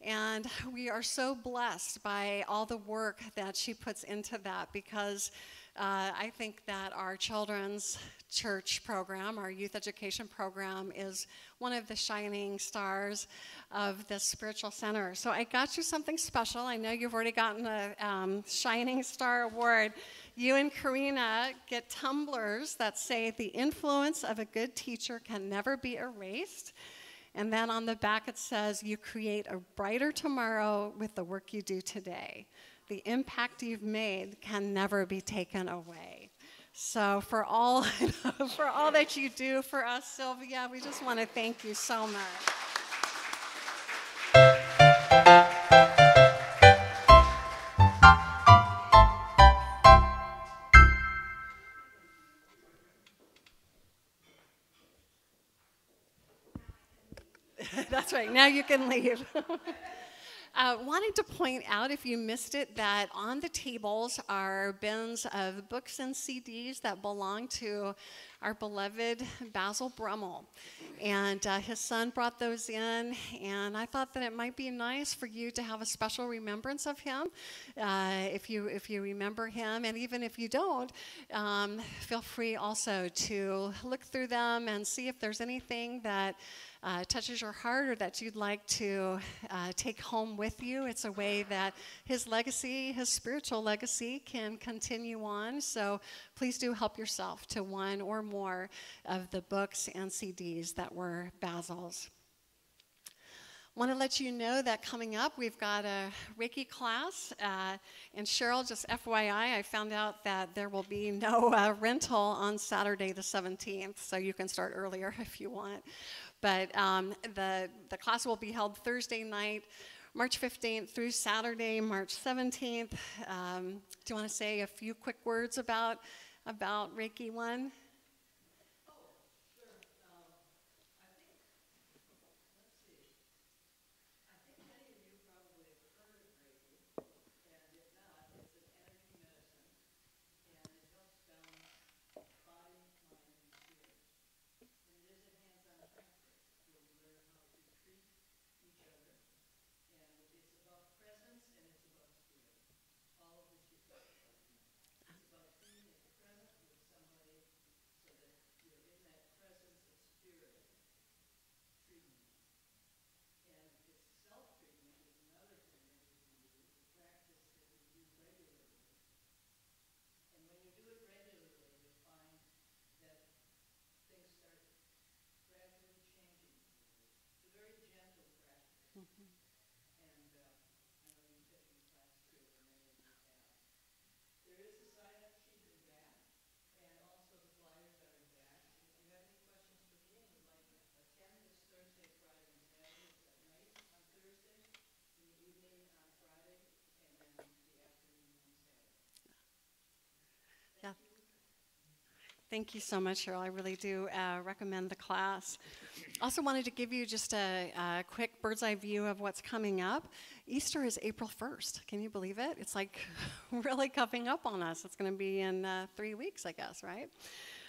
And we are so blessed by all the work that she puts into that, because I think that our children's church program, our youth education program, is one of the shining stars of the spiritual center. So I got you something special. I know you've already gotten a Shining Star Award. You and Karina get tumblers that say, "The influence of a good teacher can never be erased." And then on the back it says, "You create a brighter tomorrow with the work you do today. The impact you've made can never be taken away." So for all that you do for us, Sylvia, we just want to thank you so much. That's right. Now you can leave. Wanted to point out, if you missed it, that on the tables are bins of books and CDs that belong to our beloved Basil Brummel. And his son brought those in, and I thought that it might be nice for you to have a special remembrance of him, if you remember him. And even if you don't, feel free also to look through them and see if there's anything that touches your heart or that you'd like to take home with you. It's a way that his legacy, his spiritual legacy, can continue on. So please do help yourself to one or more of the books and CDs that were Basil's. Want to let you know that coming up, we've got a Reiki class. And Cheryl, just FYI, I found out that there will be no rental on Saturday the 17th, so you can start earlier if you want. But the class will be held Thursday night, March 15th through Saturday, March 17th. Do you want to say a few quick words about Reiki 1? Thank you so much, Cheryl. I really do recommend the class. Also wanted to give you just a quick bird's eye view of what's coming up. Easter is April 1st. Can you believe it? It's like really coming up on us. It's going to be in 3 weeks, I guess, right?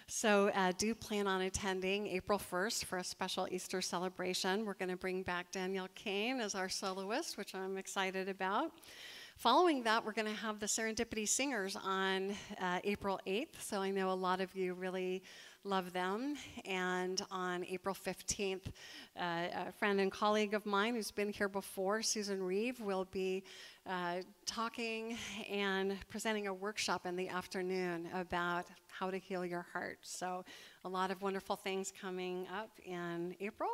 So do plan on attending April 1st for a special Easter celebration. We're going to bring back Danielle Kane as our soloist, which I'm excited about. Following that, we're going to have the Serendipity Singers on April 8th. So I know a lot of you really love them. And on April 15th, a friend and colleague of mine who's been here before, Susan Reeve, will be talking and presenting a workshop in the afternoon about how to heal your heart. So a lot of wonderful things coming up in April.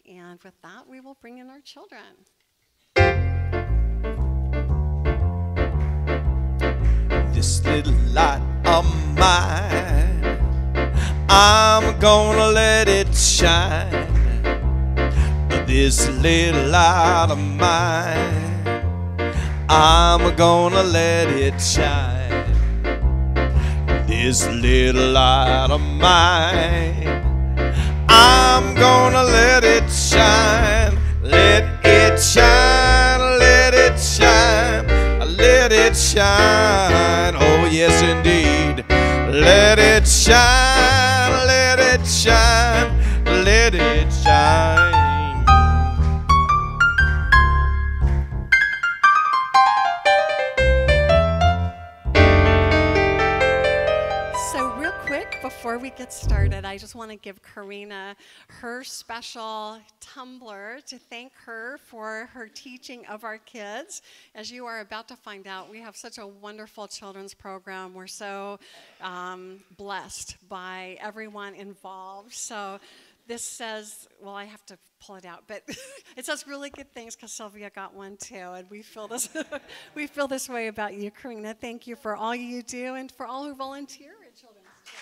And with that, we will bring in our children. This little light of mine, I'm gonna let it shine. This little light of mine, I'm gonna let it shine. This little light of mine, I'm gonna let it shine. Let it shine, let it shine, let it shine. Oh yes indeed. Let it shine, let it shine, let it shine. Before we get started, I just want to give Karina her special tumbler to thank her for her teaching of our kids. As you are about to find out, we have such a wonderful children's program. We're so blessed by everyone involved. So this says, well, I have to pull it out, but it says really good things because Sylvia got one too, and we feel this we feel this way about you, Karina. Thank you for all you do and for all who volunteer at Children's Church.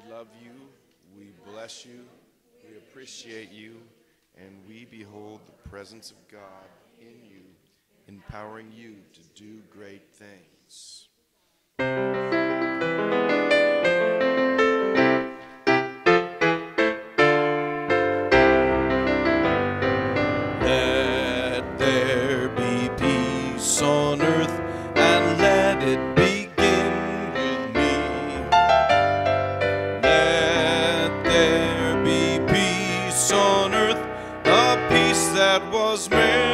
We love you, we bless you, we appreciate you, and we behold the presence of God in you, empowering you to do great things. Let there be peace on earth, and let it begin with me. Let there be peace on earth, a peace that was made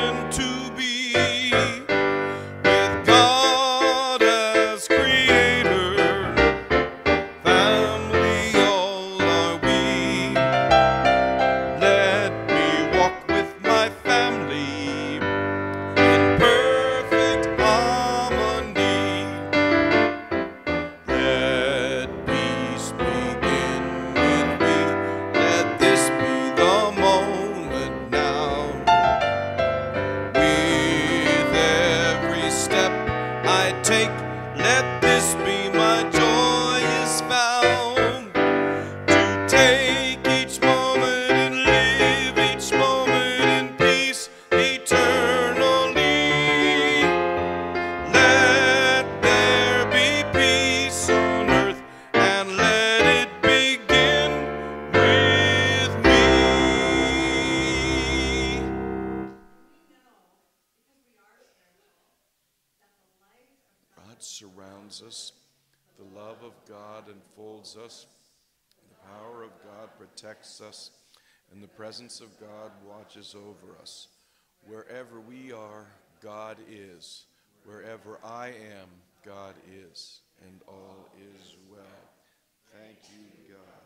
take. Let this be my joyous vow, to take each moment and live each moment in peace eternally. Let there be peace on earth, and let it begin with me. God surrounds us. The love of God enfolds us. The power of God protects us. And the presence of God watches over us. Wherever we are, God is. Wherever I am, God is. And all is well. Thank you, God.